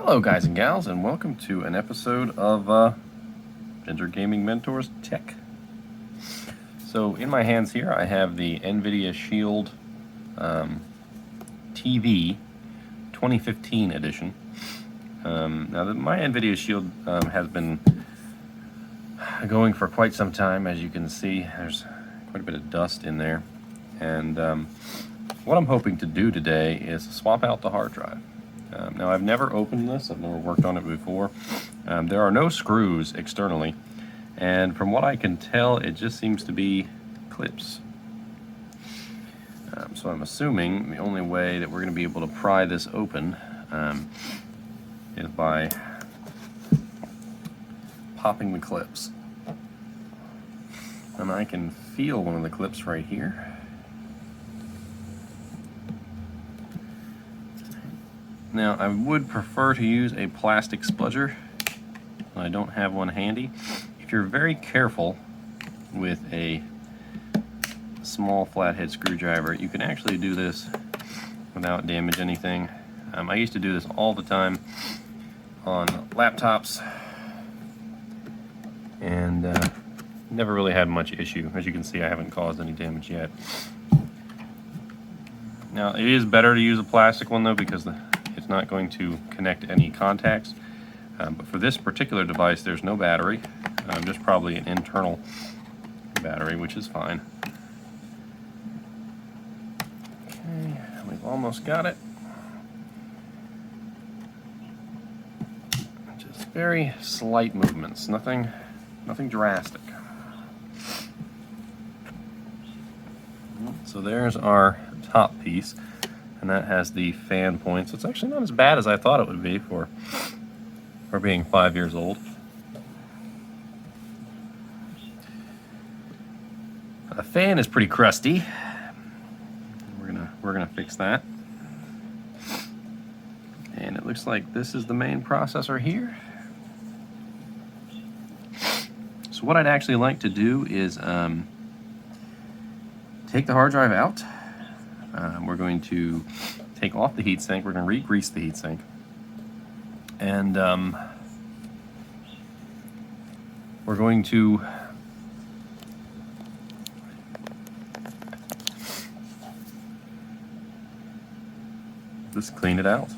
Hello guys and gals, and welcome to an episode of Ginger Gaming Mentors Tech. So in my hands here I have the Nvidia Shield TV 2015 edition. My Nvidia Shield has been going for quite some time. As you can see, there's quite a bit of dust in there, and what I'm hoping to do today is swap out the hard drive. Now, I've never opened this, I've never worked on it before. There are no screws externally, and from what I can tell, it just seems to be clips. So I'm assuming the only way that we're going to be able to pry this open is by popping the clips. And I can feel one of the clips right here. Now, I would prefer to use a plastic spudger. I don't have one handy. If you're very careful with a small flathead screwdriver, you can actually do this without damage anything. I used to do this all the time on laptops, and never really had much issue. As you can see, I haven't caused any damage yet. Now, it is better to use a plastic one though, because it's not going to connect any contacts. But for this particular device, there's no battery, just probably an internal battery, which is fine. Okay, we've almost got it. Just very slight movements, nothing drastic. So there's our top piece, and that has the fan points. It's actually not as bad as I thought it would be for being 5 years old. The fan is pretty crusty. We're gonna fix that. And it looks like this is the main processor here. So what I'd actually like to do is take the hard drive out. We're going to take off the heatsink. We're going to re-grease the heatsink, and we're going to just clean it out.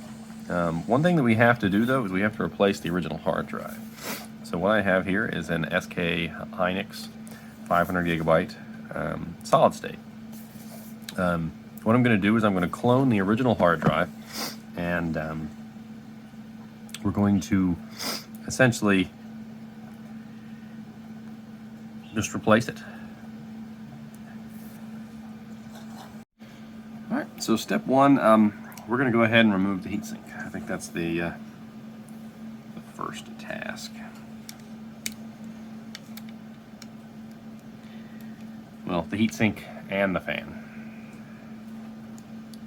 One thing that we have to do though is we have to replace the original hard drive. So what I have here is an SK Hynix 500 gigabyte solid state. What I'm going to do is I'm going to clone the original hard drive, and we're going to essentially just replace it. Alright, so step one, we're going to go ahead and remove the heatsink. I think that's the first task. Well, the heatsink and the fan.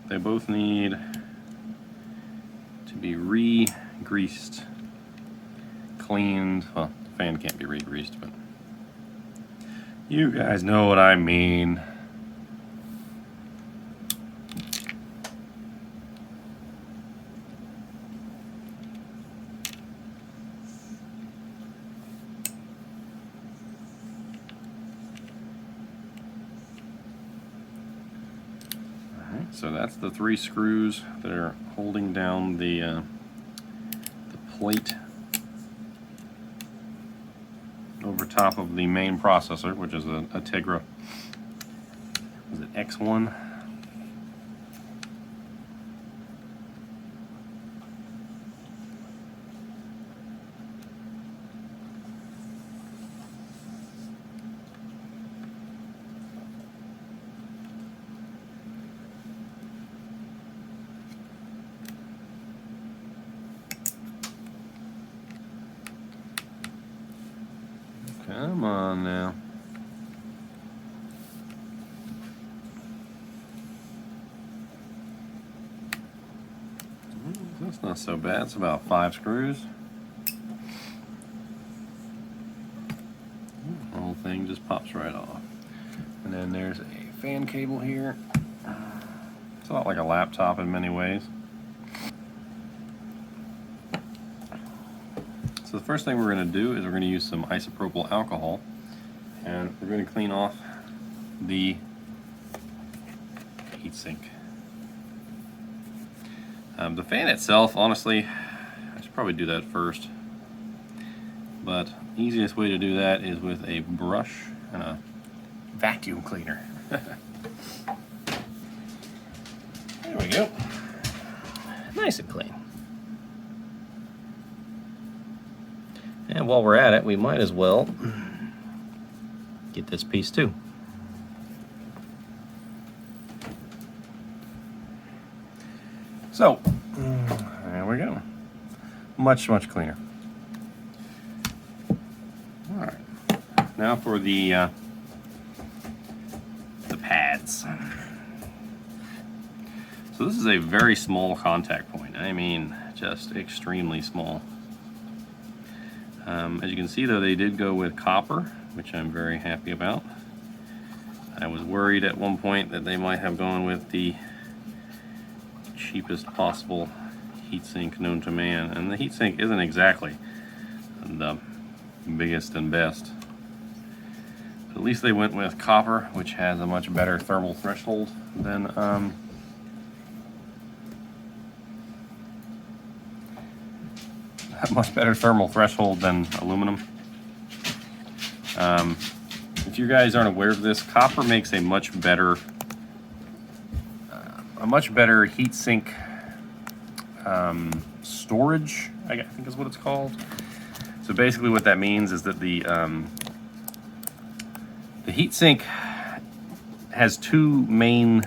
They both need to be re-greased, cleaned. Well, the fan can't be re-greased, but you guys know what I mean. So that's the 3 screws that are holding down the plate over top of the main processor, which is a Tegra. Is it X1? Come on now. That's not so bad. It's about 5 screws. The whole thing just pops right off. And then there's a fan cable here. It's a lot like a laptop in many ways. So the first thing we're going to do is we're going to use some isopropyl alcohol, and we're going to clean off the heatsink. The fan itself, honestly, I should probably do that first, but the easiest way to do that is with a brush and a vacuum cleaner. There we go. Nice and clean. And while we're at it, we might as well get this piece too. So, there we go. Much cleaner. All right. Now for the pads. So this is a very small contact point. I mean, just extremely small. As you can see, though, they did go with copper, which I'm very happy about. I was worried at one point that they might have gone with the cheapest possible heatsink known to man, and the heatsink isn't exactly the biggest and best. But at least they went with copper, which has a much better thermal threshold than aluminum. If you guys aren't aware of this, copper makes a much better heatsink storage, I think is what it's called. So basically what that means is that the heatsink has two main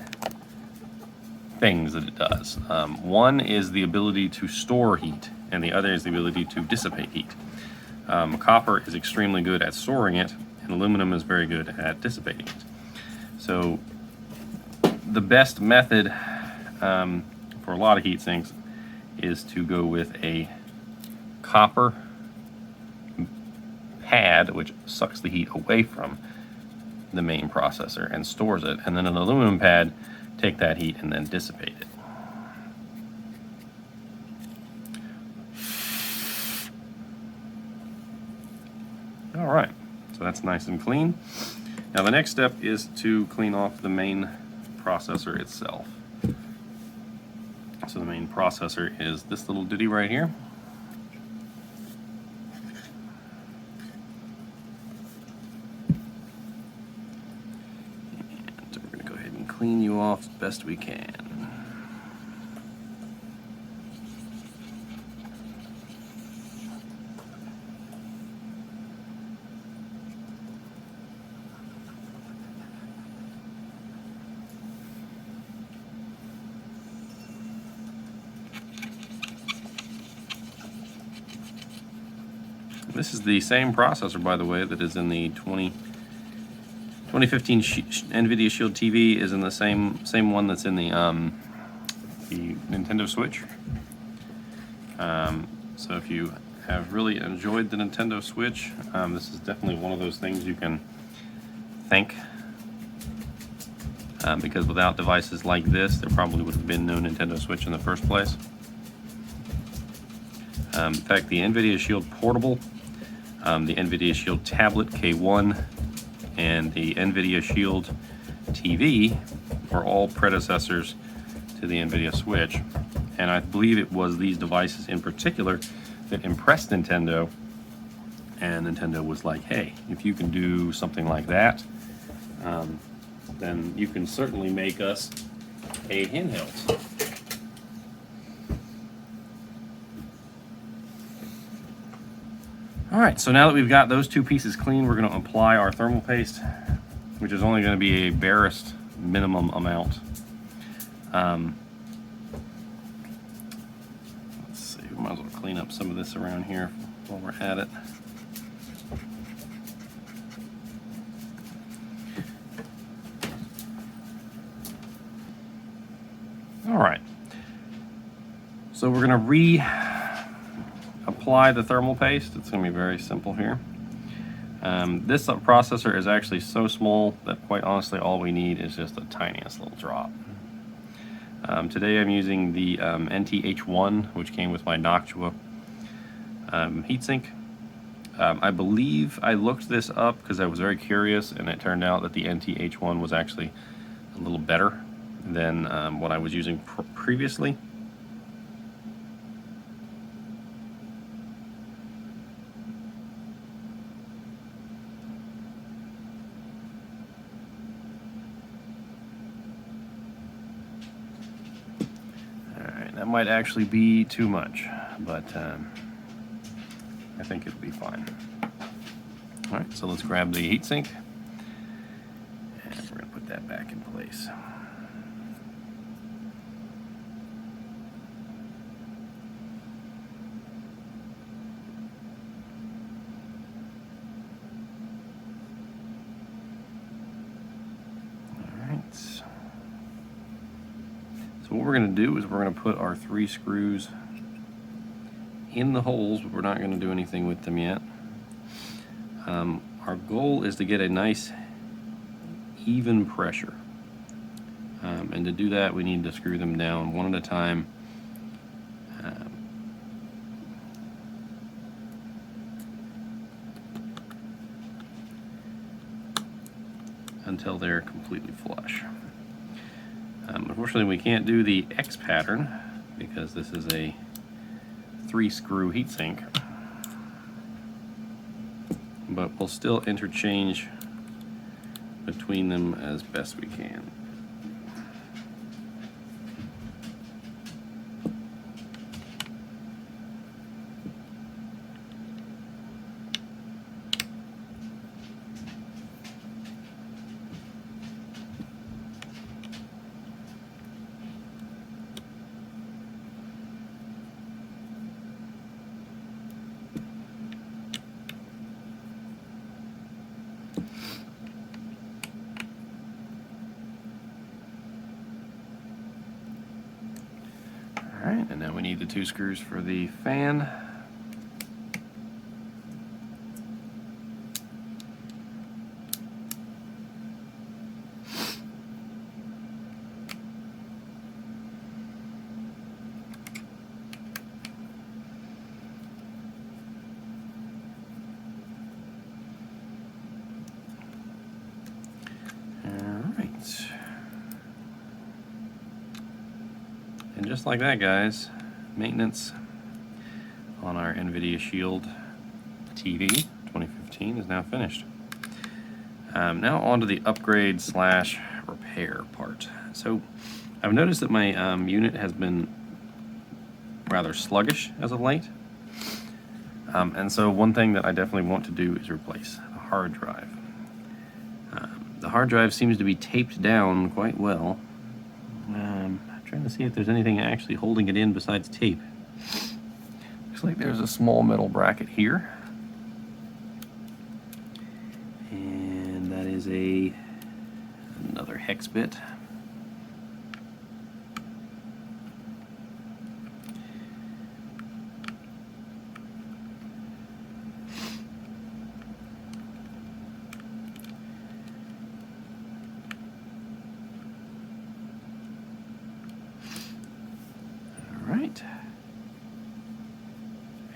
things that it does. One is the ability to store heat, and the other is the ability to dissipate heat. Copper is extremely good at storing it, and aluminum is very good at dissipating it. So the best method for a lot of heat sinks is to go with a copper pad, which sucks the heat away from the main processor and stores it, and then an aluminum pad, take that heat and then dissipate it. All right, so that's nice and clean. Now the next step is to clean off the main processor itself. So the main processor is this little ditty right here. And we're going to go ahead and clean you off as best we can. This is the same processor, by the way, that is in the 2015 Nvidia Shield TV, is in the same one that's in the Nintendo Switch. So if you have really enjoyed the Nintendo Switch, this is definitely one of those things you can thank, because without devices like this, there probably would have been no Nintendo Switch in the first place. In fact, the Nvidia Shield Portable, the Nvidia Shield Tablet K1, and the Nvidia Shield TV were all predecessors to the Nvidia Switch. And I believe it was these devices in particular that impressed Nintendo, and Nintendo was like, hey, if you can do something like that, then you can certainly make us a handheld. Alright, so now that we've got those two pieces clean, we're going to apply our thermal paste, which is only going to be a barest minimum amount. Let's see, we might as well clean up some of this around here while we're at it. Alright, so we're going to apply the thermal paste. It's going to be very simple here. This processor is actually so small that quite honestly all we need is just the tiniest little drop. Today I'm using the NTH1, which came with my Noctua heatsink. I believe I looked this up because I was very curious, and it turned out that the NTH1 was actually a little better than what I was using previously. Alright, that might actually be too much, but I think it'll be fine. Alright, so let's grab the heatsink, and we're going to put that back in place. Alright, so what we're going to do is we're going to put our 3 screws in the holes, but we're not going to do anything with them yet. Our goal is to get a nice even pressure, and to do that we need to screw them down one at a time, until they're completely flush. Unfortunately we can't do the X pattern because this is a 3-screw heatsink, but we'll still interchange between them as best we can. Alright, and now we need the 2 screws for the fan. And just like that, guys, maintenance on our Nvidia Shield TV 2015 is now finished. Now on to the upgrade slash repair part. So I've noticed that my unit has been rather sluggish as of late. And so one thing that I definitely want to do is replace the hard drive. The hard drive seems to be taped down quite well. I'm trying to see if there's anything actually holding it in besides tape. Looks like there's a small metal bracket here. And that is another hex bit. Right.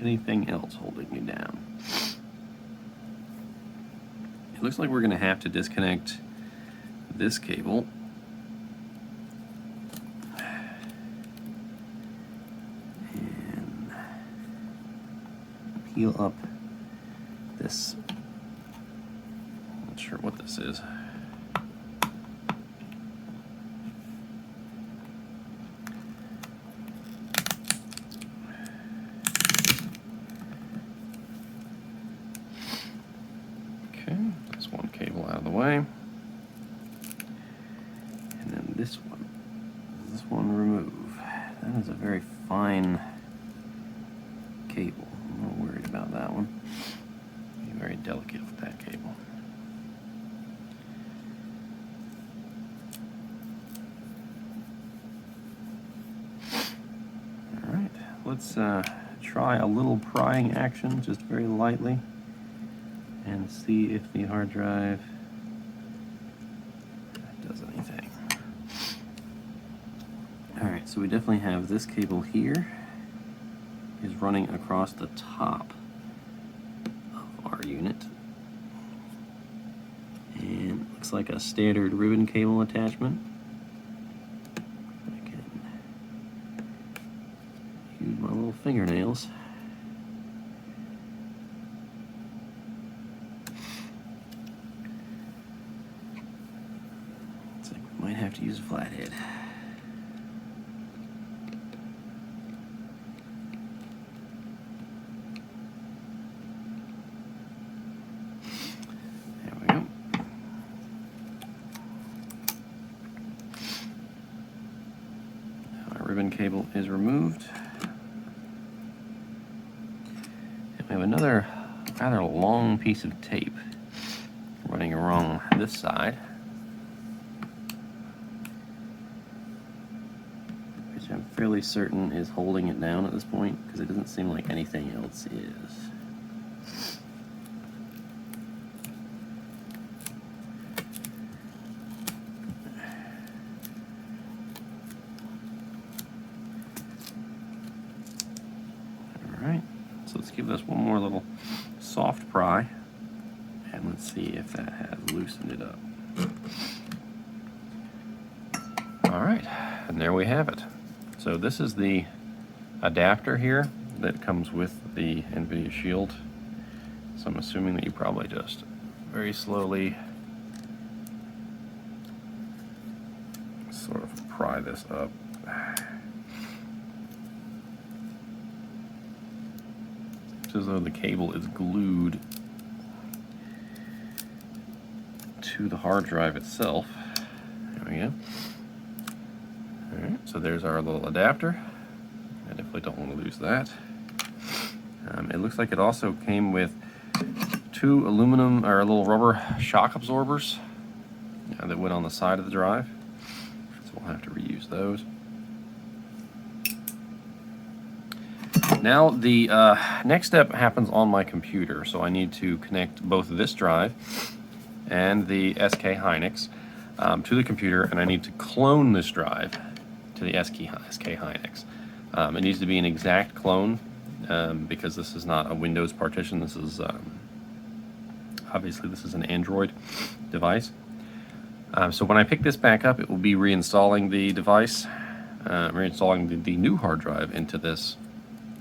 Anything else holding me down? It looks like we're going to have to disconnect this cable and peel up this. Not sure what this is. One cable out of the way, and then this one remove. That is a very fine cable. I'm not worried about that one. Be very delicate with that cable. All right, let's try a little prying action, just very lightly, and see if the hard drive does anything. Alright, so we definitely have this cable here is running across the top of our unit. And it looks like a standard ribbon cable attachment. I can use my little fingernails. Looks like we might have to use a flathead. Ribbon cable is removed. And we have another rather long piece of tape running along this side, which I'm fairly certain is holding it down at this point, because it doesn't seem like anything else is. So let's give this one more little soft pry, and let's see if that has loosened it up. All right, and there we have it. So this is the adapter here that comes with the Nvidia Shield. So I'm assuming that you probably just very slowly sort of pry this up. As though the cable is glued to the hard drive itself. There we go. Alright, so there's our little adapter. I definitely don't want to lose that. It looks like it also came with two aluminum or little rubber shock absorbers that went on the side of the drive. So we'll have to reuse those. Now the next step happens on my computer, so I need to connect both this drive and the SK Hynix to the computer, and I need to clone this drive to the SK Hynix. It needs to be an exact clone because this is not a Windows partition. This is obviously this is an Android device. So when I pick this back up, it will be reinstalling the device, reinstalling the new hard drive into this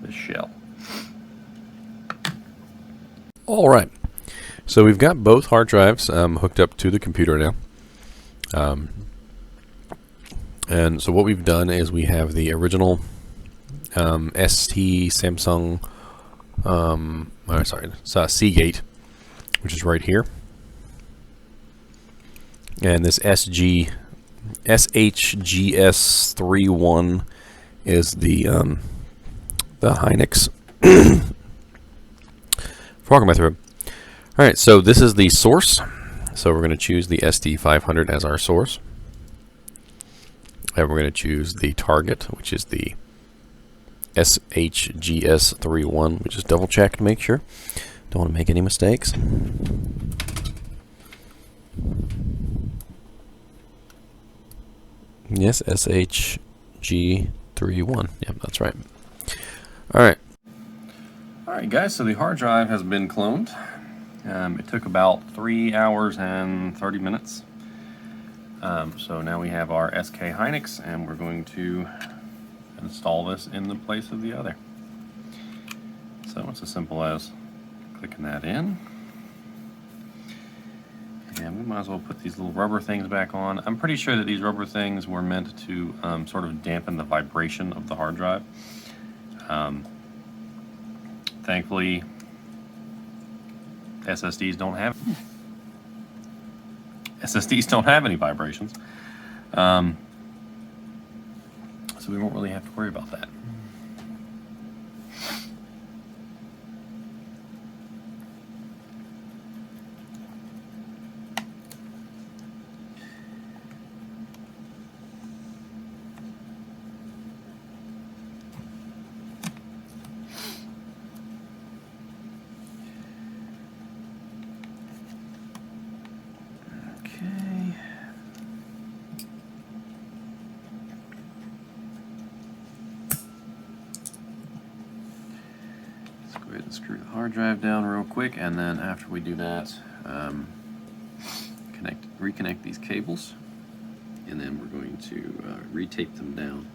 shell. All right, so we've got both hard drives hooked up to the computer now, and so what we've done is we have the original Samsung Seagate, which is right here, and this SHGS31 is the Hynix. Frog in my throat. Alright, so this is the source. So we're going to choose the SD500 as our source. And we're going to choose the target, which is the SHGS31. We just double check to make sure. Don't want to make any mistakes. Yes, SHG31. Yep, that's right. Alright, guys, so the hard drive has been cloned. It took about 3 hours and 30 minutes. So now we have our SK Hynix, and we're going to install this in the place of the other. So it's as simple as clicking that in. And we might as well put these little rubber things back on. I'm pretty sure that these rubber things were meant to sort of dampen the vibration of the hard drive. Thankfully, SSDs don't have any vibrations, so we won't really have to worry about that. Let's go ahead and screw the hard drive down real quick, and then after we do that, reconnect these cables, and then we're going to retape them down,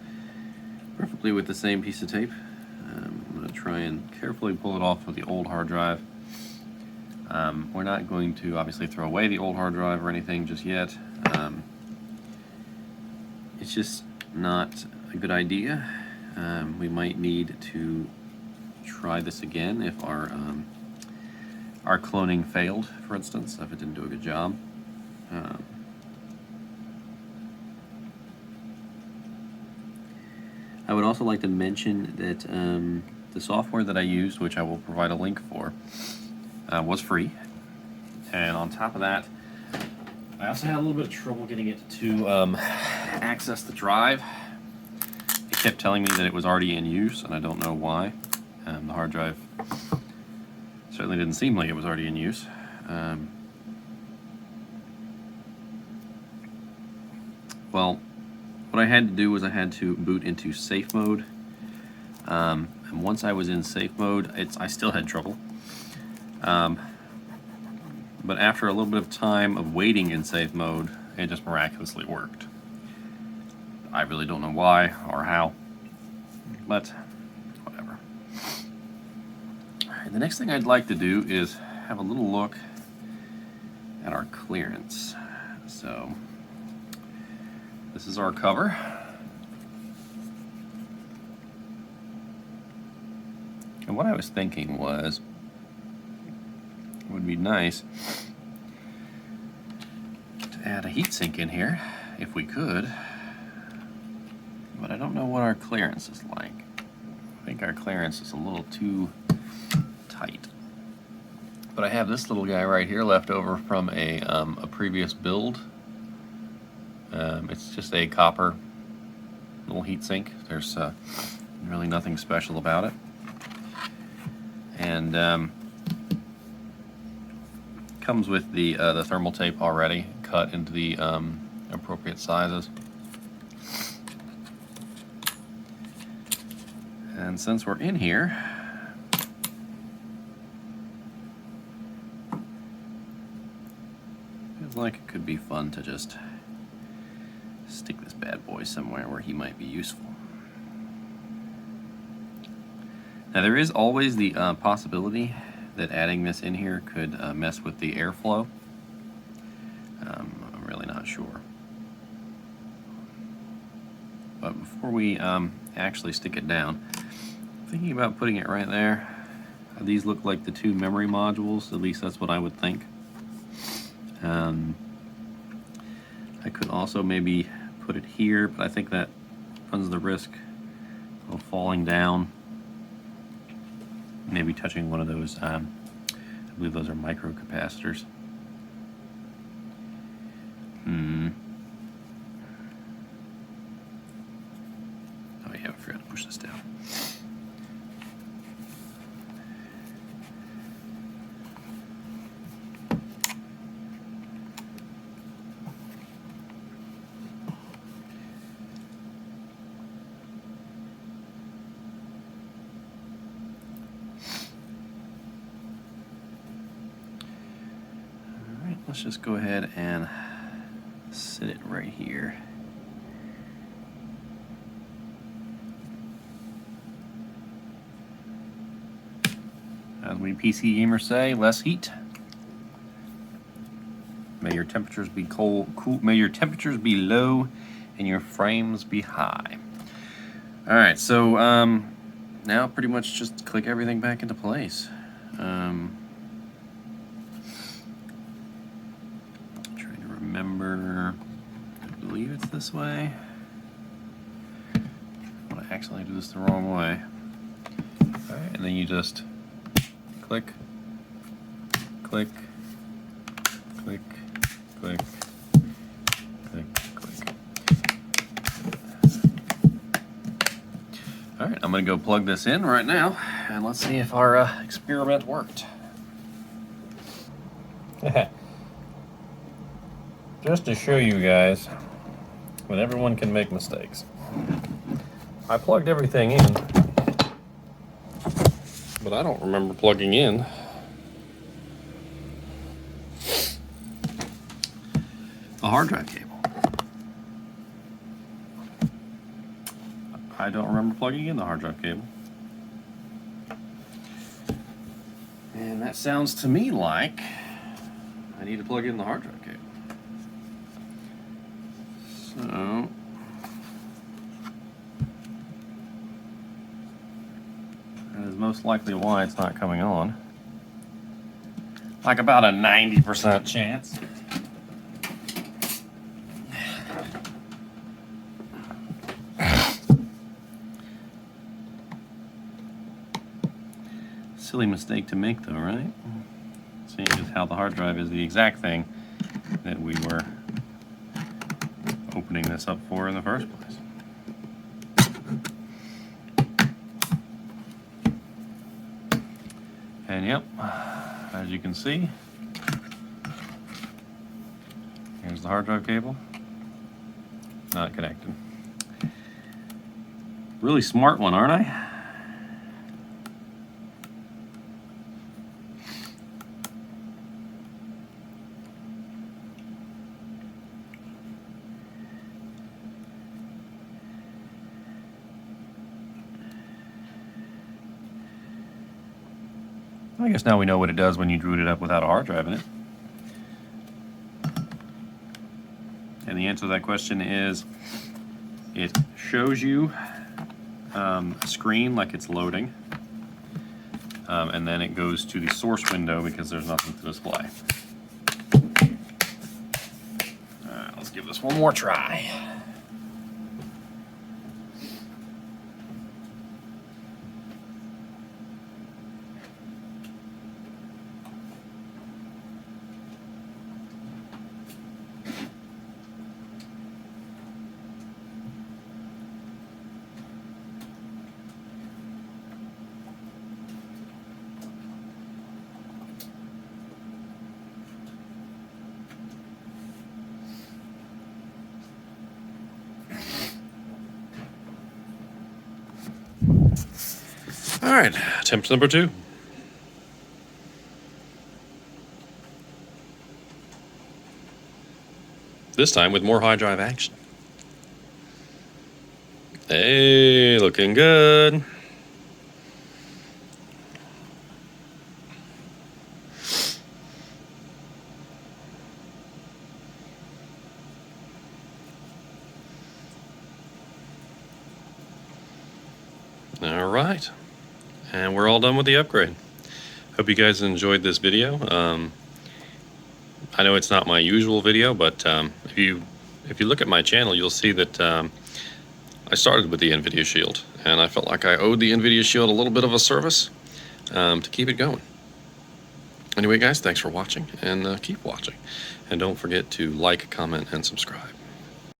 preferably with the same piece of tape. I'm going to try and carefully pull it off with the old hard drive. We're not going to obviously throw away the old hard drive or anything just yet. It's just not a good idea. We might need to try this again if our cloning failed, for instance, if it didn't do a good job. I would also like to mention that the software that I used, which I will provide a link for, was free. And on top of that, I also had a little bit of trouble getting it to access the drive. It kept telling me that it was already in use, and I don't know why. The hard drive certainly didn't seem like it was already in use. Well, what I had to do was I had to boot into safe mode. And once I was in safe mode, I still had trouble. But after a little bit of time of waiting in safe mode, it just miraculously worked. I really don't know why or how, but whatever. All right, the next thing I'd like to do is have a little look at our clearance. So this is our cover. And what I was thinking was, it would be nice to add a heatsink in here, if we could. But I don't know what our clearance is like. I think our clearance is a little too tight. But I have this little guy right here left over from a previous build. It's just a copper little heatsink. There's really nothing special about it. And comes with the thermal tape already cut into the appropriate sizes. And since we're in here, feels like it could be fun to just stick this bad boy somewhere where he might be useful. Now there is always the possibility that adding this in here could mess with the airflow. I'm really not sure. But before we actually stick it down, I'm thinking about putting it right there. These look like the two memory modules, at least that's what I would think. I could also maybe put it here, but I think that runs the risk of falling down, maybe touching one of those, I believe those are micro capacitors. Oh yeah, I forgot to push this down. Let's just go ahead and sit it right here. As we PC gamers say, less heat. May your temperatures be cool. May your temperatures be low and your frames be high. All right, so now pretty much just click everything back into place. Remember, I believe it's this way. I want to accidentally do this the wrong way. Alright, and then you just click, click, click, click, click, click. Alright, I'm going to go plug this in right now, and let's see if our experiment worked. Just to show you guys when everyone can make mistakes. I plugged everything in, but I don't remember plugging in the hard drive cable. I don't remember plugging in the hard drive cable. And that sounds to me like I need to plug in the hard drive cable. So that is most likely why it's not coming on. Like about a 90% chance. Silly mistake to make though, right? Seeing as how the hard drive is the exact thing that we were opening this up for in the first place. And yep, as you can see, here's the hard drive cable. Not connected. Really smart one, aren't I? I guess now we know what it does when you root it up without a hard drive in it. And the answer to that question is it shows you a screen like it's loading, and then it goes to the source window because there's nothing to display. Alright, let's give this one more try. All right, attempt number 2. This time with more hard drive action. Hey, looking good. All right. And we're all done with the upgrade. Hope you guys enjoyed this video. I know it's not my usual video, but if you look at my channel, you'll see that I started with the Nvidia Shield, and I felt like I owed the Nvidia Shield a little bit of a service to keep it going. Anyway, guys, thanks for watching, and keep watching. And don't forget to like, comment, and subscribe.